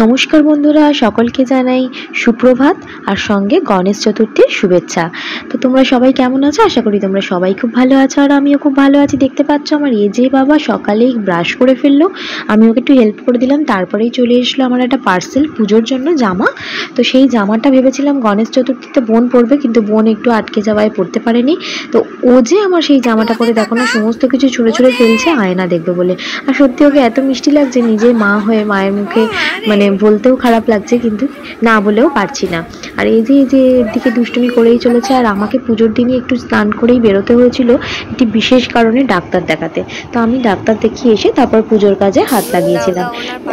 নমস্কার বন্ধুরা, সকলকে জানাই সুপ্রভাত আর সঙ্গে গণেশ চতুর্থীর শুভেচ্ছা। তো তোমরা সবাই কেমন আছো? আশা করি তোমরা সবাই খুব ভালো আছো আর আমিও খুব ভালো আছি। দেখতে পাচ্ছ আমার যে বাবা সকালেই ব্রাশ করে ফেললো, আমি ওকে একটু হেল্প করে দিলাম। তারপরেই চলে এসলো আমার একটা পার্সেল পুজোর জন্য জামা। তো সেই জামাটা ভেবেছিলাম গণেশ চতুর্থীতে বোন পরবে, কিন্তু বোন একটু আটকে যাওয়ায় পরতে পারেনি। তো ও যে আমার সেই জামাটা পরে দেখো না সমস্ত কিছু ছুঁড়ে ছুঁড়ে ফেলছে আয়না দেখবে বলে। আর সত্যি ওকে এত মিষ্টি লাগছে, নিজের মা হয়ে মায়ের মুখে মানে বলতেও খারাপ লাগছে, কিন্তু না বলেও পারছি না। আর এই যে এদিকে দুষ্টুমি করেই চলেছে। আর আমাকে পুজোর দিনই একটু স্নান করেই বেরোতে হয়েছিল একটি বিশেষ কারণে ডাক্তার দেখাতে। তো আমি ডাক্তার দেখিয়ে এসে তারপর পুজোর কাজে হাত লাগিয়েছিলাম।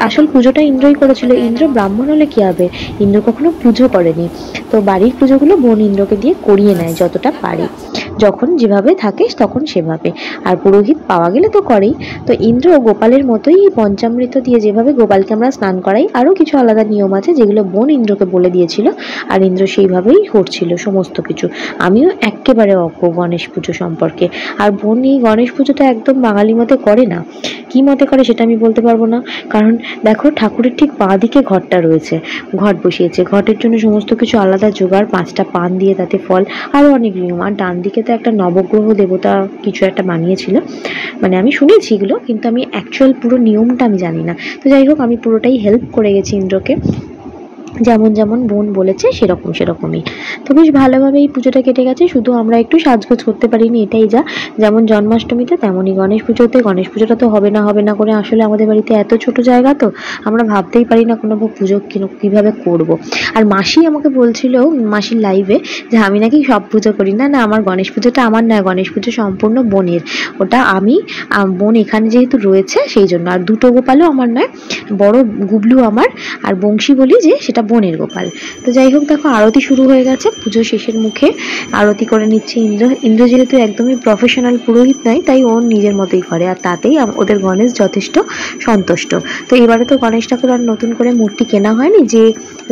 আসল পুজোটা ইন্দ্রই করেছিল। ইন্দ্র ব্রাহ্মণ হলে কি হবে, ইন্দ্র কখনো পুজো করেনি। তো বাড়ির পুজোগুলো বোন ইন্দ্রকে দিয়ে করিয়ে নেয় যতটা পারে, যখন যেভাবে থাকে তখন সেভাবে। আর পুরোহিত পাওয়া গেলে তো করেই। তো ইন্দ্র গোপালের মতোই পঞ্চামৃত দিয়ে যেভাবে গোপালকে আমরা স্নান করাই, আরও কিছু আলাদা নিয়ম আছে যেগুলো বোন ইন্দ্রকে বলে দিয়েছিল, আর ইন্দ্র সেইভাবেই করছিল সমস্ত কিছু। আমিও একেবারে অজ্ঞ গণেশ পুজো সম্পর্কে। আর বোন এই গণেশ পুজোটা একদম বাঙালি মতে করে না। কি মতে করে সেটা আমি বলতে পারবো না, কারণ দেখো ঠাকুরের ঠিক বাঁ দিকে ঘরটা রয়েছে, ঘট বসিয়েছে। ঘটের জন্য সমস্ত কিছু আলাদা জোগাড়, 5টা পান দিয়ে তাতে ফল, আরও অনেক নিয়ম। আর ডান দিকে তো একটা নবগ্রহ দেবতা কিছু একটা বানিয়েছিল, মানে আমি শুনেছি এগুলো, কিন্তু আমি অ্যাকচুয়াল পুরো নিয়মটা আমি জানি না। তো যাই হোক, আমি পুরোটাই হেল্প করে গেছি ইন্দ্রকে, যেমন যেমন বোন বলেছে সেরকমই। তো বেশ ভালোভাবে এই পুজোটা কেটে গেছে। শুধু আমরা একটু সাজগোজ করতে পারিনি, এটাই যা। যেমন জন্মাষ্টমীতে তেমনই গণেশ পুজোতে। গণেশ পুজোটা তো হবে না করে, আসলে আমাদের বাড়িতে এত ছোট জায়গা, তো আমরা ভাবতেই পারি না কোনো পুজো কীভাবে করব। আর মাসি আমাকে বলছিল মাসির লাইভে যে আমি নাকি সব পুজো করি। না, আমার গণেশ পুজোটা আমার নয়, গণেশ পুজো সম্পূর্ণ বোনের। ওটা আমি, বোন এখানে যেহেতু রয়েছে সেই জন্য। আর দুটো গোপালও আমার নয়, বড় গুবলু আমার, আর বংশী বলি যে সেটা বোনের গোপাল। তো যাই হোক, দেখো আরতি শুরু হয়ে গেছে। পুজো শেষের মুখে আরতি করে নিচ্ছে ইন্দ্র যেহেতু একদমই প্রফেশনাল পুরোহিত নয়, তাই ও নিজের মতোই করে, আর তাতেই ওদের গণেশ যথেষ্ট সন্তুষ্ট। তো এবারে তো গণেশ ঠাকুর আর নতুন করে মূর্তি কেনা হয়নি, যে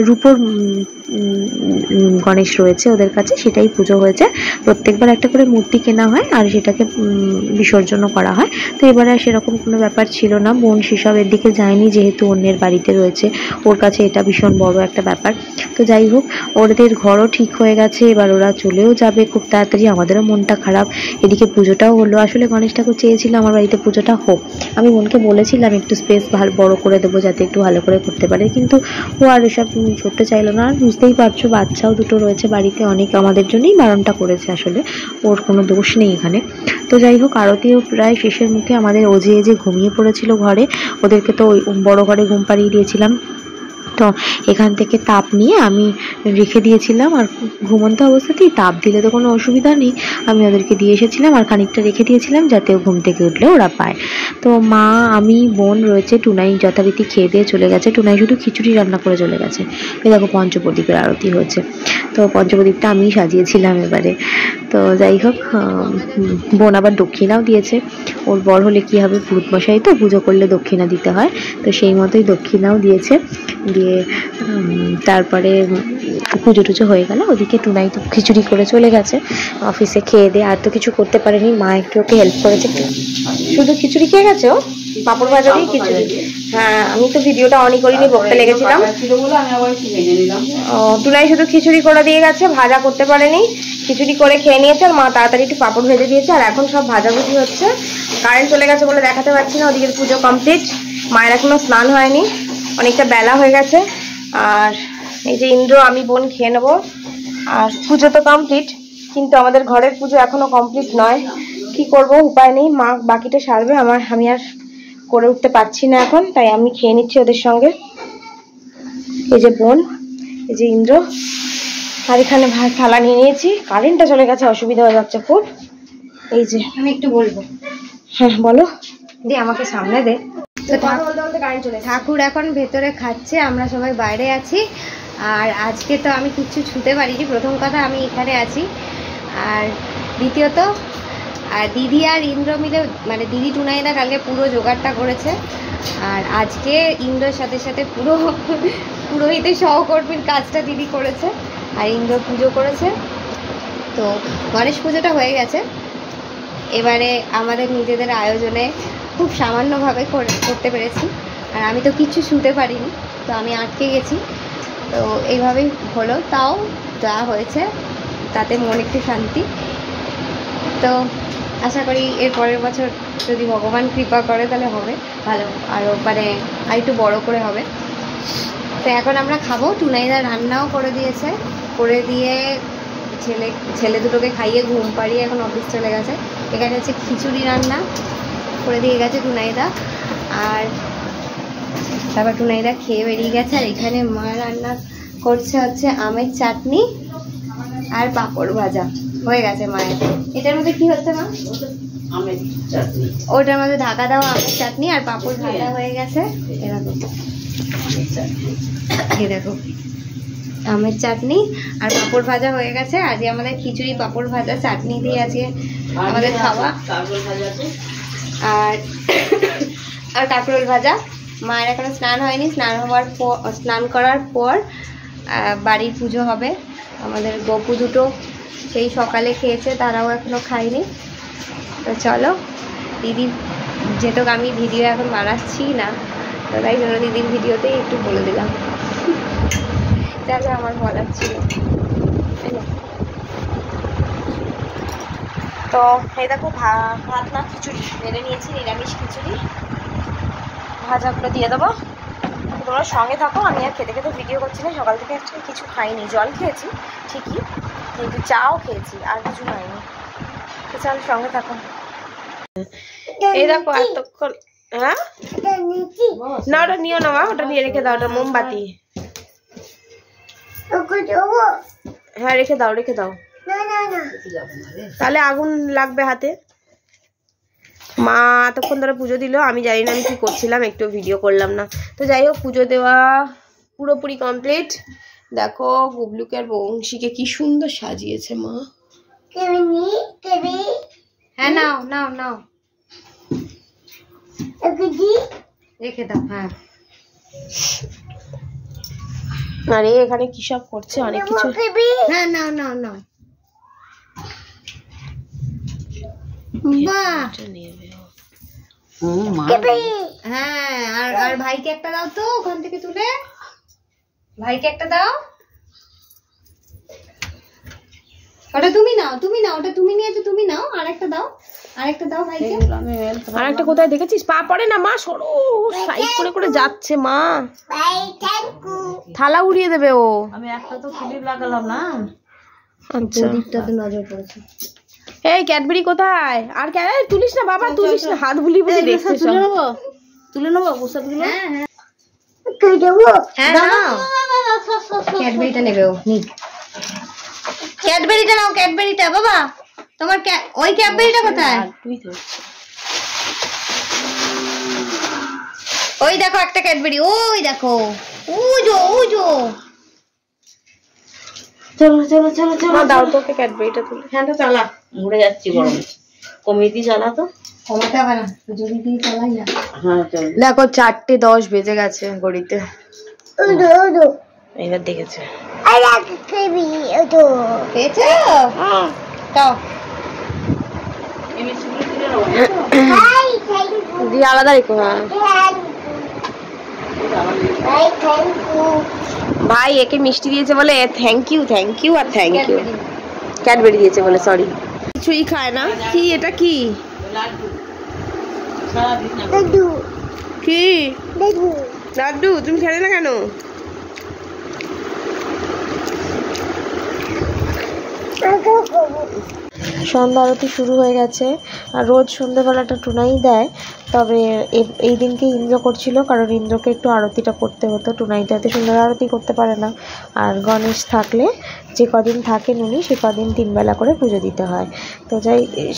রূপোর গণেশ রয়েছে ওদের কাছে সেটাই পুজো হয়েছে। প্রত্যেকবার একটা করে মূর্তি কেনা হয় আর সেটাকে বিসর্জনও করা হয়। তো এবারে আর সেরকম কোনো ব্যাপার ছিল না। বোন সেসবের দিকে যায়নি, যেহেতু অন্যের বাড়িতে রয়েছে, ওর কাছে এটা ভীষণ বড় একটা ব্যাপার। তো যাই হোক, ওদের ঘরও ঠিক হয়ে গেছে, এবার ওরা চলেও যাবে খুব তাড়াতাড়ি। আমাদেরও মনটা খারাপ। এদিকে পুজোটাও হলো। আসলে গণেশ ঠাকুর চেয়েছিল আমার বাড়িতে পুজোটা হোক। আমি বোনকে বলেছিলাম একটু স্পেস বড় করে দেবো যাতে একটু ভালো করে করতে পারে, কিন্তু ও আর এসব করতে চাইলো না। আর বুঝতেই পারছো, বাচ্চাও দুটো রয়েছে বাড়িতে, অনেক আমাদের জন্যই বারণটা করেছে। আসলে ওর কোনো দোষ নেই এখানে। তো যাই হোক, আরতিও প্রায় শেষের মুখে। আমাদের ওজে ঘুমিয়ে পড়েছিল ঘরে, ওদেরকে তো ওই বড় ঘরে ঘুম পাড়িয়ে দিয়েছিলাম। তো এখান থেকে তাপ নিয়ে আমি রেখে দিয়েছিলাম, আর ঘুমন্ত অবস্থাতেই তাপ দিলে তো কোনো অসুবিধা নেই, আমি ওদেরকে দিয়ে এসেছিলাম। আর খানিকটা রেখে দিয়েছিলাম যাতে ঘুম থেকে উঠলে ওরা পায়। তো মা, আমি, বোন রয়েছে। টুনাই যথারীতি খেয়ে দিয়ে চলে গেছে। টুনাই শুধু খিচুড়ি রান্না করে চলে গেছে। এই দেখো পঞ্চপ্রদীপের আরতি হয়েছে। তো পঞ্চপ্রদীপটা আমি সাজিয়েছিলাম এবারে। তো যাই হোক, বোন আবার দক্ষিণাও দিয়েছে। ওর বর হলে কি হবে, পুরুত মশাই তো, পুজো করলে দক্ষিণা দিতে হয়, তো সেই মতোই দক্ষিণাও দিয়েছে। দিয়ে তারপরে পুজো টুজো হয়ে গেল। ওদিকে টুনাই তো খিচুড়ি করে চলে গেছে অফিসে, খেয়ে দিয়ে। আর তো কিছু করতে পারেনি, মা একটু ওকে হেল্প করেছে। শুধু খিচুড়ি খেয়ে গেছে ও, পাঁপড় ভাজা দিয়ে খিচুড়ি। হ্যাঁ, আমি তো ভিডিওটা অনই করিনি, বকতে লেগেছিলাম। টুনাই শুধু খিচুড়ি করে দিয়ে গেছে, ভাজা করতে পারেনি। খিচুড়ি করে খেয়ে নিয়েছে, আর মা তাড়াতাড়ি একটু পাঁপড় ভেজে দিয়েছে। আর এখন সব ভাজাভুজি হচ্ছে। কারেন্ট চলে গেছে বলে দেখাতে পারছি না। ওদিকে পুজো কমপ্লিট, মায়ের এখনো স্নান হয়নি, অনেকটা বেলা হয়ে গেছে। আর এই যে ইন্দ্র, আমি, বোন খেয়ে নেবো। আর পুজো তো কমপ্লিট, কিন্তু আমাদের ঘরের পুজো এখনো কমপ্লিট নয়। কি করব, উপায় নেই, মা বাকিটা সারবে, আমি আর করে উঠতে পারছি না এখন, তাই আমি খেয়ে নিচ্ছি ওদের সঙ্গে। এই যে বোন, এই যে ইন্দ্র, আর এখানে থালা নিয়ে নিয়েছি। কারেন্টটা চলে গেছে, অসুবিধা হয়ে যাচ্ছে খুব। এই যে আমি একটু বলবো। হ্যাঁ বলো, দিয়ে আমাকে সামনে দে। ঠাকুর এখন ভেতরে খাচ্ছে, আমরা সবাই বাইরে আছি। আর আজকে তো আমি কিচ্ছু ছুঁতে পারিনি, প্রথম কথা আমি এখানে আছি। আর দ্বিতীয়ত, আর দিদি আর ইন্দ্র মিলে, মানে দিদি টুনাইদা কালকে পুরো জোগাড়টা করেছে। আর আজকে ইন্দ্রর সাথে সাথে পুরো পুরোহিতের সহকর্মীর কাজটা দিদি করেছে, আর ইন্দ্র পুজো করেছে। তো গণেশ পুজোটা হয়ে গেছে। এবারে আমাদের নিজেদের আয়োজনে খুব সামান্যভাবে করতে পেরেছি। আর আমি তো কিচ্ছু শুতে পারিনি, তো আমি আটকে গেছি। তো এইভাবেই হলো, তাও যা হয়েছে তাতে মন একটু শান্তি। তো আশা করি এর পরের বছর যদি ভগবান কৃপা করে তাহলে হবে ভালো, আরও মানে আর একটু বড়ো করে হবে। তো এখন আমরা খাবো। টুনাইদা রান্নাও করে দিয়েছে, করে দিয়ে ছেলে দুটোকে খাইয়ে ঘুম পাড়িয়ে এখন অফিস চলে গেছে। এখানে হচ্ছে খিচুড়ি রান্না করে দিয়ে গেছে টুনাইদা, আর তারপর টুনাইদা খেয়ে বেরিয়ে গেছে। আর এখানে মা রান্না করছে হচ্ছে আমের চাটনি আর পাঁপড় ভাজা হয়ে গেছে মায়ের। এটার মধ্যে কি হচ্ছে মা? আমের চাটনি। ওটার মধ্যে ঢাকা দেওয়া আমের চাটনি আর পাঁপড় ভাজা হয়ে গেছে। এরকম দেখো আমের চাটনি আর পাঁপড় ভাজা হয়ে গেছে। আজকে আমাদের খিচুড়ি পাঁপড় ভাজা চাটনি দিয়ে আজকে আমাদের খাওয়া। আর আর কাঁকরোল ভাজা। মায়ের এখনো স্নান হয়নি, স্নান করার পর বাড়ির পুজো হবে। আমাদের গপু দুটো সেই সকালে খেয়েছে, তারাও এখনো খায়নি। তো চলো, দিদির যেহেতু আমি ভিডিও এখন বানাচ্ছি না, তো তাই জন্য দিদির ভিডিওতেই একটু বলে দিলাম যা যা আমার বলার ছিল। তো এই দেখো ভাত না খিচুড়ি মেরে নিয়েছি, নিরামিষ খিচুড়ি। ভাজাগুলো দিয়ে দেবো, তোমরা সঙ্গে থাকো। আমি আর খেতে খেতে ভিডিও করছি না, সকাল থেকে অ্যাকচুয়ালি কিছু খাইনি। জল খেয়েছি ঠিকই, কিন্তু চাও খেয়েছি, আর কিছু খাইনি। তো চল সঙ্গে থাকো। এই দেখো এতক্ষণ, হ্যাঁ না ওটা নিও না মা, ওটা নিয়ে রেখে দাও, ওটা মোমবাতি। হ্যাঁ রেখে দাও, রেখে দাও, তাহলে আগুন লাগবে হাতে। মা এতক্ষণ ধরে পুজো দিল, আমি জানি না আমি কি করছিলাম, একটু ভিডিও করলাম না। তো যাই হোক, পুজো দেওয়া পুরোপুরি কমপ্লিট। দেখো গুবলুকে আর বংশীকে কি সুন্দর সাজিয়েছে মা। হ্যাঁ নাও নাও নাও, রেখে দাও। হ্যাঁ আরে এখানে কি সব করছে, অনেক কিছু। হ্যাঁ নাও নাও নাও। হ্যাঁ আর ভাইকে একটা দাও তো, ওখান থেকে তুলে ভাইকে একটা দাও। ওটা তুমি নাও, তুমি নাও, ওটা তুমি নিয়েছো, তুমি নাও। আরেকটা দাও, আরেকটা দাও ভাইকে। আরেকটা কোথায় দেখেছিস? পা পড়ে না মা, সরো, সাইড করে করে যাচ্ছে মা, থালা উড়িয়ে দেবে ও। আমি একটা তো ক্লিপ লাগালাম না। আচ্ছা দিকটাতে নজর পড়েছে। এই ক্যাডবেরি কোথায়? আর তুলিস না বাবা, তুলিস না, হাত বুলিয়ে বুলিয়ে দেখছিস। তুলে নেবো, তুলে নেবো প্রসাদগুলো। হ্যাঁ হ্যাঁ হ্যাঁ নাও, ক্যাডবেরিটা নেবে ও। নিক ক্যাডবেরিটা নাও, ক্যাডবেরিটা বাবা। তোমার ওই ক্যাডবেরিটা কোথায়? ওই দেখো একটা ক্যাডবেরি, ওই দেখো, উজো উজো। চলো চলো চলো চলো, দাও তো ওকে ক্যাডবেরিটা তুলে। ফ্যানটা চালা, ঘুরে যাচ্ছি গরমে। কমিয়ে চালা তো, কমাতে হবে না, যদি দিয়ে চালাই না। হ্যাঁ চলো। দেখো 4:10 বেজে গেছে ঘড়িতে। এবার দেখেছে পেয়েছো? দাও দিয়ে আলাদা রেখো। ভাই একে মিষ্টি দিয়েছে বলে থ্যাংক ইউ, থ্যাংক ইউ আর থ্যাংক ইউ। ক্যাডবেরি দিয়েছে বলে সরি। কিছুই খায় না। কি এটা? কি কি লাড্ডু? তুমি খেলে না কেন? সন্ধ্যা আরতি শুরু হয়ে গেছে। আর রোজ সন্ধ্যেবেলাটা টুনাই দেয়, তবে এই দিনকে ইন্দ্র করছিল, কারণ ইন্দ্রকে একটু আরতিটা করতে হতো। টুনাইটা এত সুন্দর আরতি করতে পারে না। আর গণেশ থাকলে, যে কদিন থাকেন উনি, সে কদিন 3 বেলা করে পুজো দিতে হয়। তো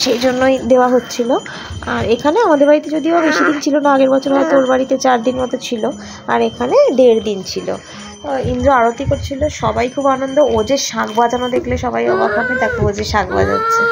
সেই জন্যই দেওয়া হচ্ছিল। আর এখানে আমাদের বাড়িতে যদিও বেশি দিন ছিল না, আগের বছর হয়তো ওর বাড়িতে 4 দিন মতো ছিল, আর এখানে 1.5 দিন ছিল। ইন্দ্র আরতি করছিল, সবাই খুব আনন্দ। ও যে শাঁখ বাজানো দেখলে সবাই অবাক হবে। দেখো ও যে শাঁখ বাজাচ্ছে।